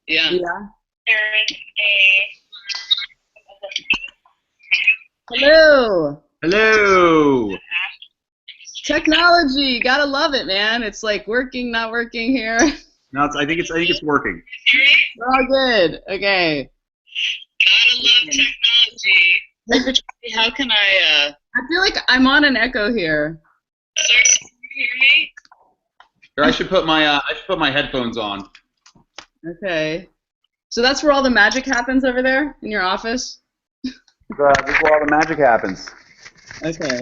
Yeah. Yeah. There's a Hello. Hello. Technology, gotta love it, man. It's like working, not working here. No, I think it's working. We're all good. Okay. gotta love technology. Hey, Patricia, how can I? I feel like I'm on an echo here. Sir, can you hear me? Or I should put my headphones on. Okay. So that's where all the magic happens over there in your office? This is where all the magic happens. Okay.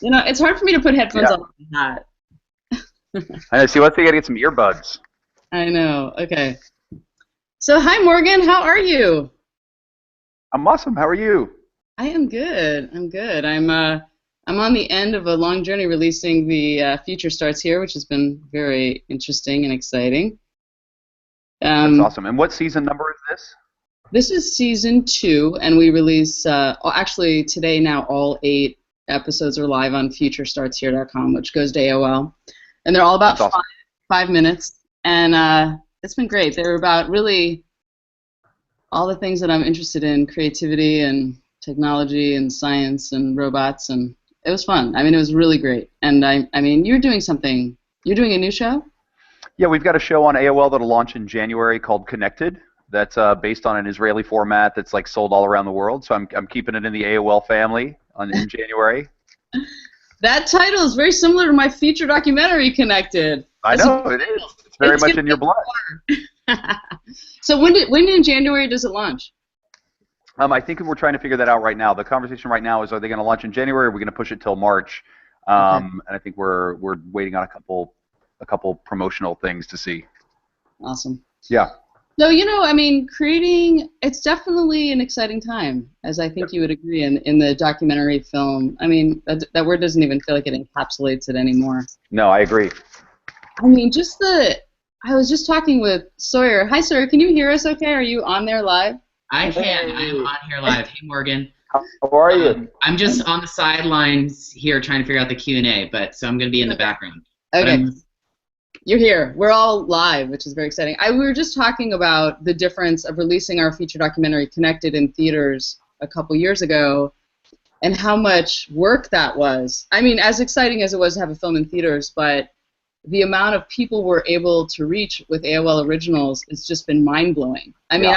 You know, it's hard for me to put headphones on my hat. I know. See, let's say you gotta get some earbuds. I know. Okay. So hi, Morgan. How are you? I'm awesome. How are you? I am good. I'm good. I'm on the end of a long journey releasing the Future Starts Here, which has been very interesting and exciting. That's awesome. And what season number is this? This is season 2, and we release, actually today now all 8 episodes are live on futurestartshere.com, which goes to AOL. And they're all about awesome. 5 minutes, and it's been great. They're about really all the things that I'm interested in, creativity and technology and science and robots, and it was fun. I mean, it was really great. And I mean, you're doing a new show? Yeah, we've got a show on AOL that'll launch in January called Connected. That's based on an Israeli format that's like sold all around the world. So I'm keeping it in the AOL family in January. That title is very similar to my feature documentary, Connected. I know it is. It's very much in your blood. So when in January does it launch? I think we're trying to figure that out right now. The conversation right now is, are they going to launch in January, or are we going to push it till March? And I think we're waiting on a couple promotional things to see. Awesome. Yeah. So, you know, I mean, it's definitely an exciting time, as I think you would agree, in the documentary film. I mean, that word doesn't even feel like it encapsulates it anymore. No, I agree. I mean, I was just talking with Sawyer. Hi, Sawyer. Can you hear us okay? Are you on there live? I can. I'm on here live. Hey, Morgan. How are you? I'm just on the sidelines here trying to figure out the Q&A, so I'm going to be in the background. Okay. You're here. We're all live, which is very exciting. We were just talking about the difference of releasing our feature documentary Connected in theaters a couple years ago and how much work that was. I mean, as exciting as it was to have a film in theaters, but the amount of people we're able to reach with AOL Originals has just been mind-blowing. I mean,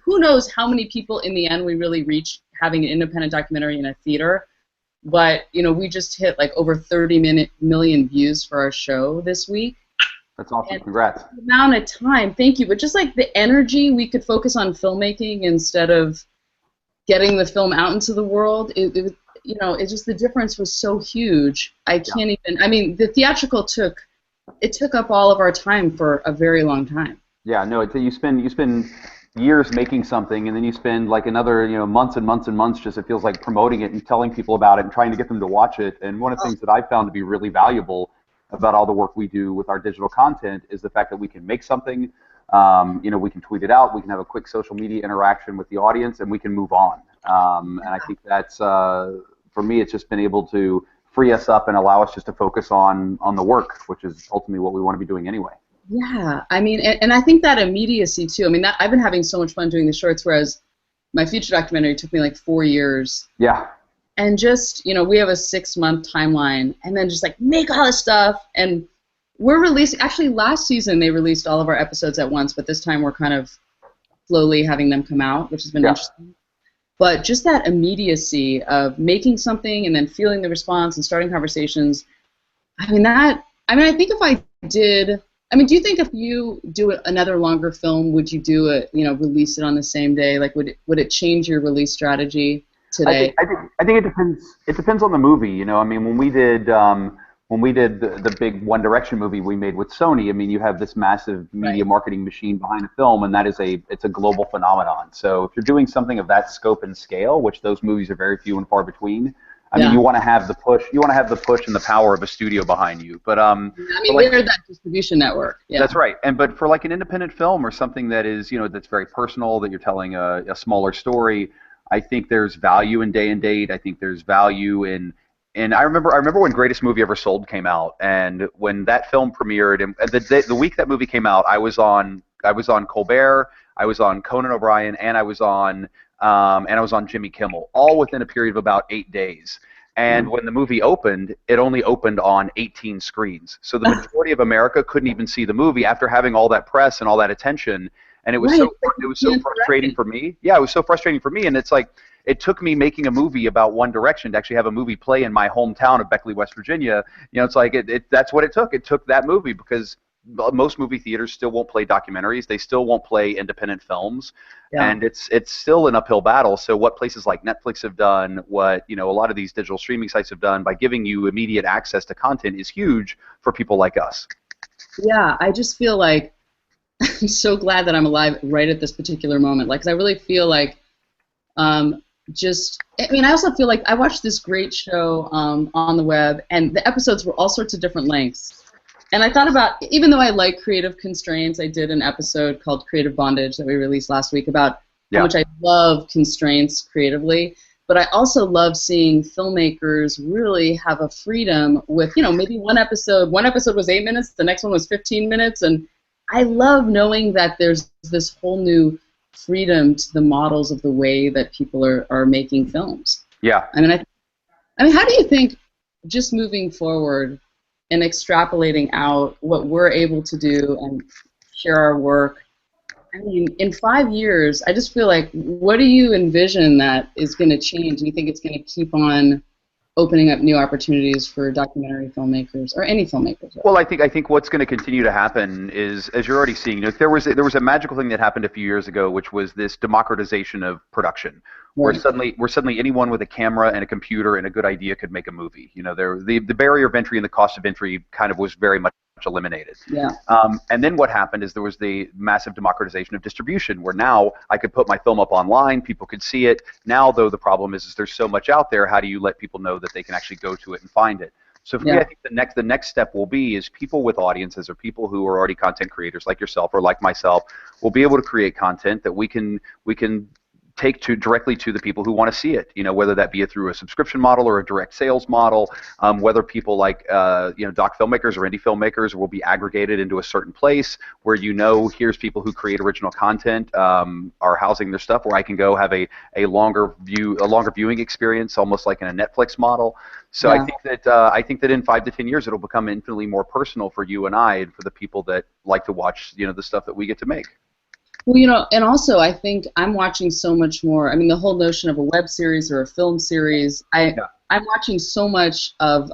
who knows how many people in the end we really reach having an independent documentary in a theater, but, you know, we just hit like over 30 million views for our show this week. That's awesome. And congrats. The amount of time, thank you, but just like the energy we could focus on filmmaking instead of getting the film out into the world, you know, it just, the difference was so huge. I can't even, I mean, the theatrical took up all of our time for a very long time. Yeah, no, you spend years making something, and then you spend like another, you know, months and months and months just, it feels like, promoting it and telling people about it and trying to get them to watch it. And one of the things that I've found to be really valuable about all the work we do with our digital content is the fact that we can make something, you know, we can tweet it out, we can have a quick social media interaction with the audience, and we can move on. And I think that's, for me, it's just been able to free us up and allow us just to focus on the work, which is ultimately what we want to be doing anyway. Yeah, I mean, and I think that immediacy too. I mean, I've been having so much fun doing the shorts, whereas my feature documentary took me like 4 years. Yeah. And just, you know, we have a 6-month timeline, and then just like make all this stuff, and we're releasing, actually last season they released all of our episodes at once, but this time we're kind of slowly having them come out, which has been interesting. But just that immediacy of making something and then feeling the response and starting conversations, I think if I did, do you think if you do another longer film, would you do it, you know, release it on the same day? Like, would it change your release strategy today? I think it depends. It depends on the movie. You know, I mean, when we did the big One Direction movie we made with Sony, I mean, you have this massive media marketing machine behind the film, and it's a global phenomenon. So if you're doing something of that scope and scale, which those movies are very few and far between, I mean, you want to have the push. You want to have the push and the power of a studio behind you. But we're that distribution network. Yeah. That's right. But for like an independent film or something that is, you know, that's very personal, that you're telling a smaller story, I think there's value in day and date. I think there's value in. And I remember when Greatest Movie Ever Sold came out, and when that film premiered, and the week that movie came out, I was on Colbert, I was on Conan O'Brien, and I was on Jimmy Kimmel, all within a period of about 8 days. And when the movie opened, it only opened on 18 screens. So the majority of America couldn't even see the movie after having all that press and all that attention. And it was so frustrating for me. Yeah, it was so frustrating for me. And it's like, it took me making a movie about One Direction to actually have a movie play in my hometown of Beckley, West Virginia. You know, it's like that's what it took. It took that movie, because most movie theaters still won't play documentaries. They still won't play independent films, and it's still an uphill battle. So what places like Netflix have done, what a lot of these digital streaming sites have done by giving you immediate access to content is huge for people like us. Yeah, I just feel like I'm so glad that I'm alive right at this particular moment. Like, 'cause I really feel like I also feel like I watched this great show on the web, and the episodes were all sorts of different lengths. And I thought about, even though I like creative constraints, I did an episode called Creative Bondage that we released last week about how much I love constraints creatively, but I also love seeing filmmakers really have a freedom with, maybe one episode was 8 minutes, the next one was 15 minutes, and I love knowing that there's this whole new freedom to the models of the way that people are making films. Yeah. I mean, how do you think, just moving forward and extrapolating out what we're able to do and share our work, I mean, in 5 years, I just feel like, what do you envision that is going to change? Do you think it's going to keep on opening up new opportunities for documentary filmmakers or any filmmakers? Well, I think what's going to continue to happen is, as you're already seeing, there was a magical thing that happened a few years ago, which was this democratization of production, where suddenly anyone with a camera and a computer and a good idea could make a movie. The barrier of entry and the cost of entry kind of was very much eliminated. Yeah. And then what happened is there was the massive democratization of distribution, where now I could put my film up online, people could see it. Now, though, the problem is there's so much out there. How do you let people know that they can actually go to it and find it? So for me, I think the next step will be is people with audiences, or people who are already content creators like yourself or like myself, will be able to create content that we can take directly to the people who want to see it. Whether that be through a subscription model or a direct sales model, whether people like doc filmmakers or indie filmmakers will be aggregated into a certain place where here's people who create original content are housing their stuff, where I can go have a longer viewing experience, almost like in a Netflix model. So I think that in 5 to 10 years it'll become infinitely more personal for you and I, and for the people that like to watch the stuff that we get to make. Well, and also I think I'm watching so much more. I mean, the whole notion of a web series or a film series, I'm watching so much of,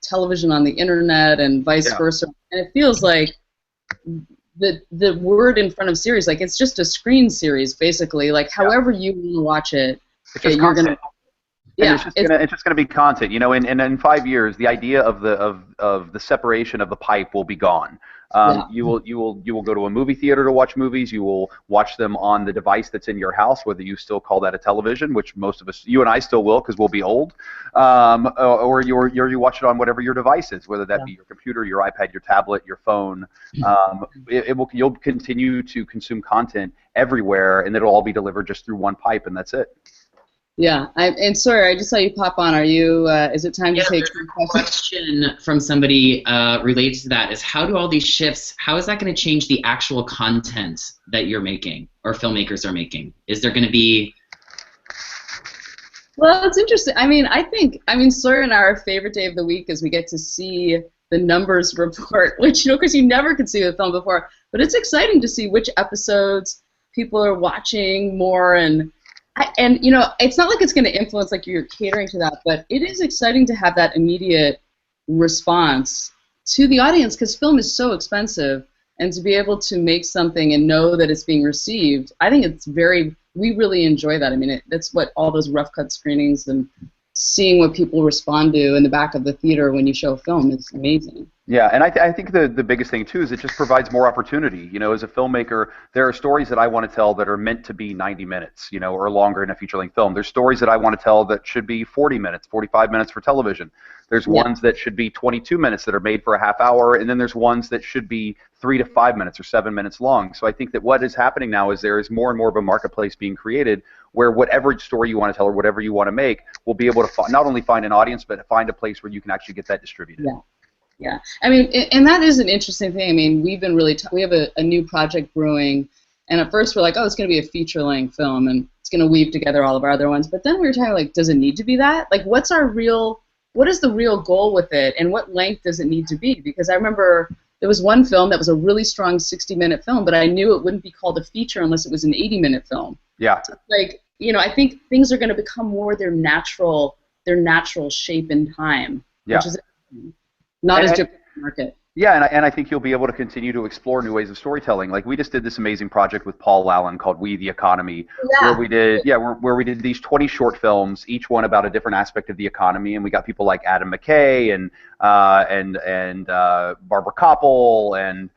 television on the internet and vice versa. And it feels like the word in front of series, like, it's just a screen series, basically. Like, however you want to watch it, you're going to... Yeah, it's just gonna be content, And in 5 years, the idea of the separation of the pipe will be gone. You will go to a movie theater to watch movies. You will watch them on the device that's in your house, whether you still call that a television, which most of us, you and I, still will, because we'll be old. Or you watch it on whatever your device is, whether that be your computer, your iPad, your tablet, your phone. You'll continue to consume content everywhere, and it'll all be delivered just through one pipe, and that's it. Yeah, and sorry, I just saw you pop on. Are you? Is it time to take some questions? Question from somebody related to that is, how do all these shifts? How is that going to change the actual content that you're making or filmmakers are making? Is there going to be? Well, it's interesting. Sawyer and I, our favorite day of the week is we get to see the numbers report, which because you never could see the film before. But it's exciting to see which episodes people are watching more and. It's not like it's going to influence, like, you're catering to that, but it is exciting to have that immediate response to the audience, because film is so expensive, and to be able to make something and know that it's being received, I think we really enjoy that. I mean, that's what all those rough cut screenings and seeing what people respond to in the back of the theater when you show film is amazing. Yeah, and I think the biggest thing, too, is it just provides more opportunity. As a filmmaker, there are stories that I want to tell that are meant to be 90 minutes, or longer in a feature-length film. There's stories that I want to tell that should be 40 minutes, 45 minutes for television. There's ones that should be 22 minutes that are made for a half hour, and then there's ones that should be 3 to 5 minutes or 7 minutes long. So I think that what is happening now is there is more and more of a marketplace being created where whatever story you want to tell or whatever you want to make will be able to not only find an audience, but find a place where you can actually get that distributed. Yeah. Yeah, I mean, and that is an interesting thing. I mean, we've been really we have a new project brewing, and at first we're like, oh, it's going to be a feature-length film, and it's going to weave together all of our other ones. But then we were talking like, does it need to be that? Like, what is the real goal with it, and what length does it need to be? Because I remember there was one film that was a really strong 60-minute film, but I knew it wouldn't be called a feature unless it was an 80-minute film. Yeah. So, like, I think things are going to become more their natural shape and time, Yeah. which is not as different in the market. Yeah, and I think you'll be able to continue to explore new ways of storytelling. Like we just did this amazing project with Paul Allen called We the Economy, where we did these 20 short films, each one about a different aspect of the economy, and we got people like Adam McKay and Barbara Koppel and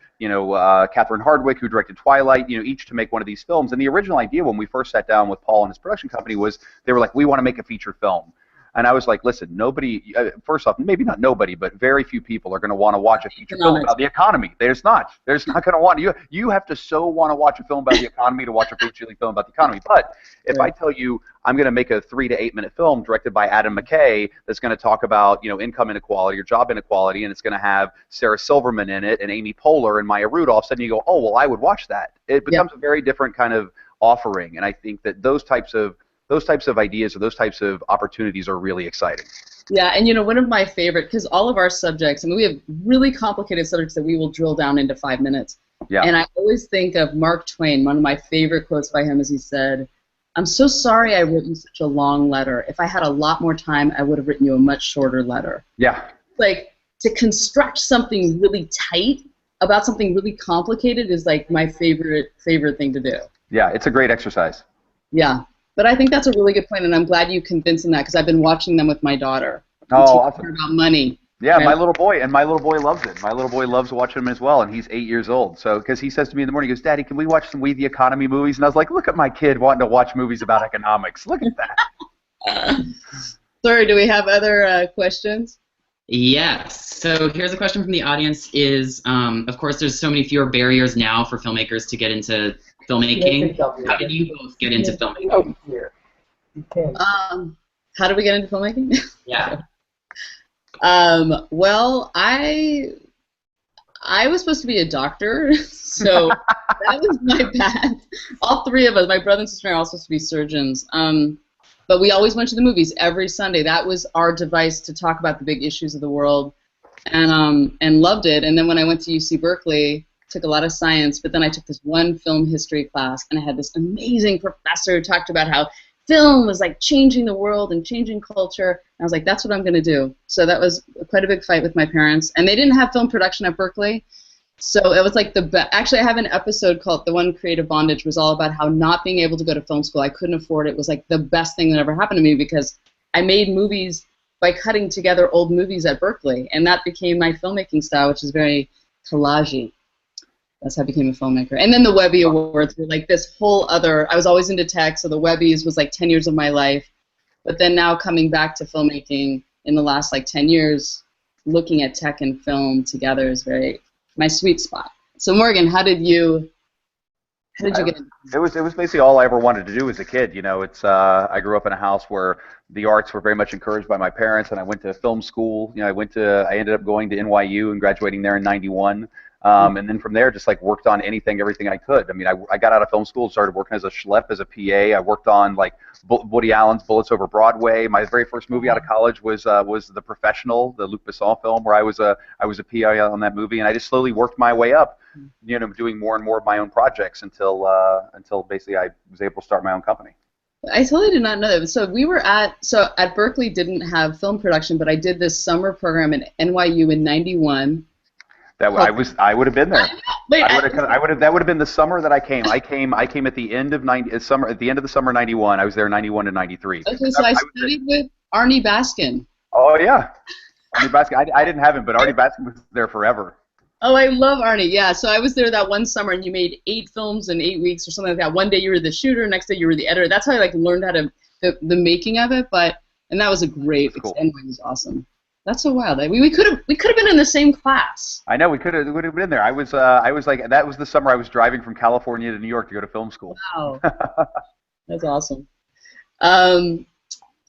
Catherine Hardwicke, who directed Twilight, each to make one of these films. And the original idea when we first sat down with Paul and his production company was they were like, we want to make a feature film. And I was like, listen, nobody, first off, maybe not nobody, but very few people are going to want to watch a feature film about the economy. There's not going to want to. You have to so want to watch a film about the economy to watch a feature film about the economy. But if I tell you I'm going to make a 3 to 8 minute film directed by Adam McKay that's going to talk about, income inequality or job inequality, and it's going to have Sarah Silverman in it and Amy Poehler and Maya Rudolph, suddenly you go, oh, well, I would watch that. It becomes a very different kind of offering. And I think that those types of ideas or those types of opportunities are really exciting. Yeah, and one of my favorite, because all of our subjects, I mean, we have really complicated subjects that we will drill down into 5 minutes. Yeah. And I always think of Mark Twain. One of my favorite quotes by him is he said, "I'm so sorry I wrote you such a long letter. If I had a lot more time, I would have written you a much shorter letter." Yeah. Like, to construct something really tight about something really complicated is like my favorite thing to do. Yeah, it's a great exercise. Yeah. But I think that's a really good point, and I'm glad you convinced him that because I've been watching them with my daughter. Oh, awesome. About money. Yeah, right? my little boy loves it. My little boy loves watching them as well, and he's 8 years old. So, because he says to me in the morning, he goes, "Daddy, can we watch some We the Economy movies?" And I was like, "Look at my kid wanting to watch movies about economics. Look at that." Sorry, do we have other questions? Yes. So here's a question from the audience is, of course, there's so many fewer barriers now for filmmakers to get into filmmaking. How did you both get into filmmaking? How did we get into filmmaking? Yeah. Well, I was supposed to be a doctor, so that was my path. All three of us, my brother and sister, are all supposed to be surgeons. But we always went to the movies every Sunday. That was our device to talk about the big issues of the world, and loved it. And then when I went to UC Berkeley, took a lot of science, but then I took this one film history class, and I had this amazing professor who talked about how film was like changing the world and changing culture. And I was like, that's what I'm going to do. So that was quite a big fight with my parents, and they didn't have film production at Berkeley. So it was like actually I have an episode called The One Creative Bondage, was all about how not being able to go to film school, I couldn't afford it, was like the best thing that ever happened to me because I made movies by cutting together old movies at Berkeley, and that became my filmmaking style, which is very collage-y. That's how I became a filmmaker. And then the Webby Awards were like this whole other, I was always into tech, so the Webbies was like 10 years of my life. But then now coming back to filmmaking in the last like 10 years, looking at tech and film together is very my sweet spot. So Morgan, how did you get into it? It was basically all I ever wanted to do as a kid. It's I grew up in a house where the arts were very much encouraged by my parents, and I went to film school. I ended up going to NYU and graduating there in '91. And then from there, just like worked on everything I could. I mean, I got out of film school, started working as a schlep, as a PA. I worked on like Woody Allen's Bullets Over Broadway. My very first movie out of college was The Professional, the Luc Besson film, where I was a PA on that movie, and I just slowly worked my way up, doing more and more of my own projects until basically I was able to start my own company. I totally did not know that. So at Berkeley didn't have film production, but I did this summer program at NYU in '91. I would have been there. That would have been the summer that I came. I came at the end of the summer '91. I was there '91 to '93. Okay, so I studied with Arnie Baskin. Oh yeah, Arnie Baskin. I didn't have him, but Arnie Baskin was there forever. Oh, I love Arnie. Yeah, so I was there that one summer, and you made 8 films in 8 weeks or something like that. One day you were the shooter, next day you were the editor. That's how I learned how to the making of it. And that was a great. Cool. NYU was awesome. That's so wild. We could have been in the same class. I know we would have been there. I was like, that was the summer I was driving from California to New York to go to film school. Wow, that's awesome.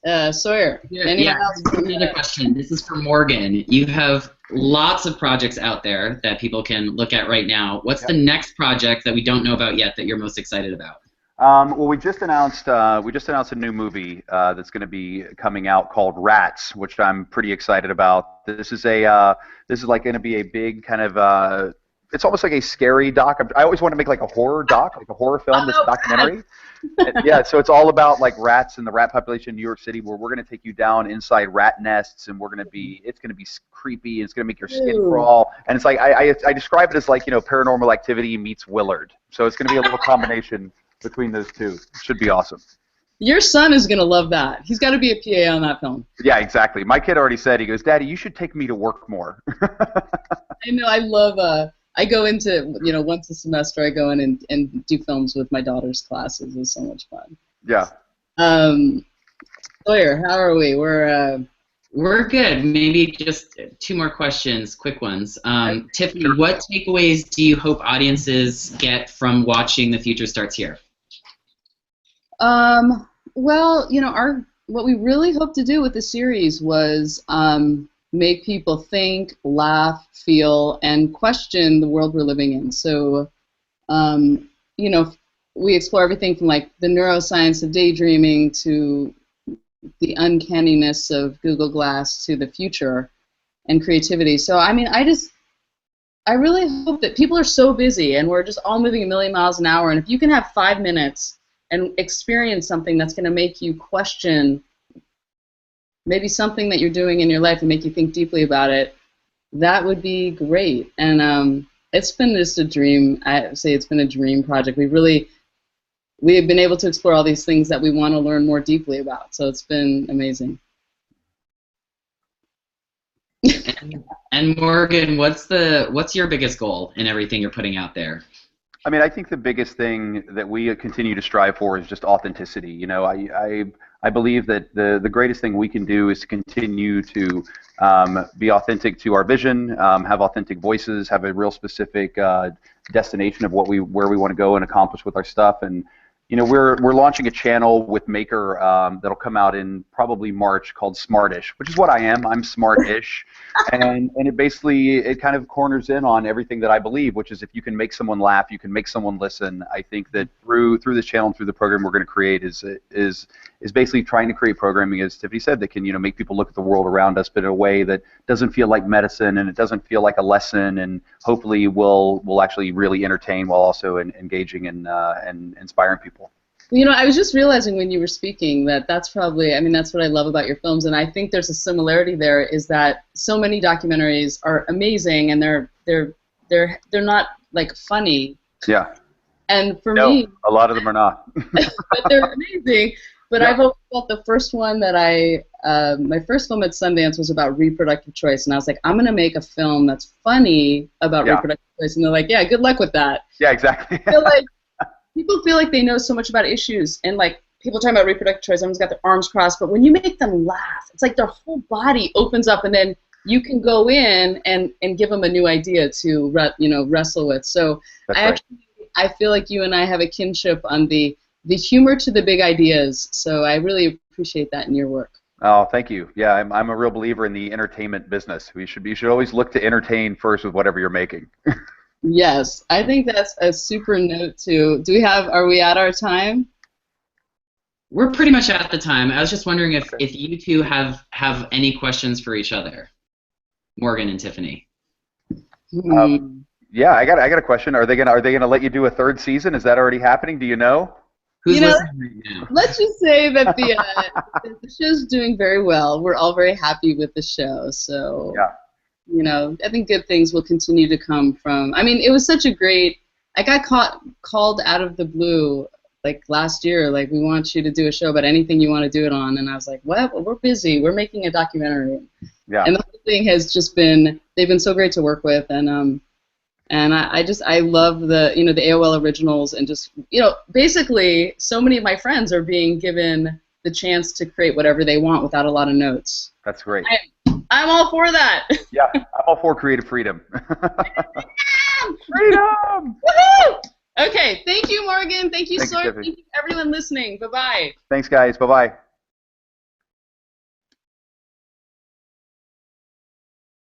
Sawyer. Anyone else? Another question. This is for Morgan. You have lots of projects out there that people can look at right now. What's the next project that we don't know about yet that you're most excited about? Well, we just announced a new movie that's going to be coming out called Rats, which I'm pretty excited about. This is like going to be a big kind of it's almost like a scary doc. I always want to make like a horror doc, like a horror film, this documentary. Yeah, so it's all about like rats and the rat population in New York City, where we're going to take you down inside rat nests, and it's going to be creepy. It's going to make your skin crawl, and it's like I describe it as like Paranormal Activity meets Willard. So it's going to be a little combination between those two. It should be awesome. Your son is going to love that. He's got to be a PA on that film. Yeah, exactly. My kid already said, he goes, "Daddy, you should take me to work more." I know. I love. I go into once a semester. I go in and do films with my daughter's classes. It's so much fun. Yeah. Sawyer, how are we? We're good. Maybe just two more questions, quick ones. Tiffany, what takeaways do you hope audiences get from watching The Future Starts Here? Well, what we really hope to do with the series was make people think, laugh, feel, and question the world we're living in. So, we explore everything from like the neuroscience of daydreaming to the uncanniness of Google Glass to the future and creativity. So, I mean, I really hope that people are so busy and we're just all moving a million miles an hour, and if you can have 5 minutes and experience something that's going to make you question maybe something that you're doing in your life and make you think deeply about it, that would be great. And it's been just a dream. I say it's been a dream project. We have been able to explore all these things that we want to learn more deeply about. So it's been amazing. And Morgan, what's your biggest goal in everything you're putting out there? I mean, I think the biggest thing that we continue to strive for is just authenticity. I believe that the greatest thing we can do is to continue to be authentic to our vision, have authentic voices, have a real specific destination of where we want to go and accomplish with our stuff. And we're launching a channel with Maker that'll come out in probably March called Smartish, which is what I am. I'm smart-ish, and it kind of corners in on everything that I believe, which is if you can make someone laugh, you can make someone listen. I think that through this channel and through the program we're going to create is basically trying to create programming, as Tiffany said, that can make people look at the world around us, but in a way that doesn't feel like medicine and it doesn't feel like a lesson, and hopefully will actually really entertain while also engaging and inspiring people. I was just realizing when you were speaking that's probably, that's what I love about your films, and I think there's a similarity there, is that so many documentaries are amazing and they're not like funny. Yeah. And for me, a lot of them are not. but they're amazing. But Yeah. I've always felt the first one that my first film at Sundance was about reproductive choice, and I was like, I'm gonna make a film that's funny about reproductive choice, and they're like, yeah, good luck with that. Yeah, exactly. People feel like they know so much about issues, and like people talking about reproductive choice, everyone's got their arms crossed, but when you make them laugh, it's like their whole body opens up, and then you can go in and give them a new idea to wrestle with. So I feel like you and I have a kinship on the humor to the big ideas. So I really appreciate that in your work. Oh, thank you. Yeah, I'm a real believer in the entertainment business. You should always look to entertain first with whatever you're making. Yes, I think that's a super note too. Are we at our time? We're pretty much at the time. I was just wondering if you two have any questions for each other, Morgan and Tiffany. Yeah, I got a question. Are they gonna let you do a third season? Is that already happening? Do you know? Who's listening right now? Let's just say that the show's doing very well. We're all very happy with the show. So yeah. I think good things will continue to come from. It was such a great. I got called out of the blue like last year. Like, we want you to do a show about anything you want to do it on, and I was like, well, we're busy. We're making a documentary. Yeah. And the whole thing has just been. They've been so great to work with, and I love the the AOL originals, and just basically so many of my friends are being given the chance to create whatever they want without a lot of notes. That's great. I'm all for that. Yeah, I'm all for creative freedom. Freedom! Woohoo! Okay, thank you, Morgan. Thank you, Thank you, Sawyer. Tiffany. Thank you, everyone listening. Bye-bye. Thanks, guys. Bye-bye.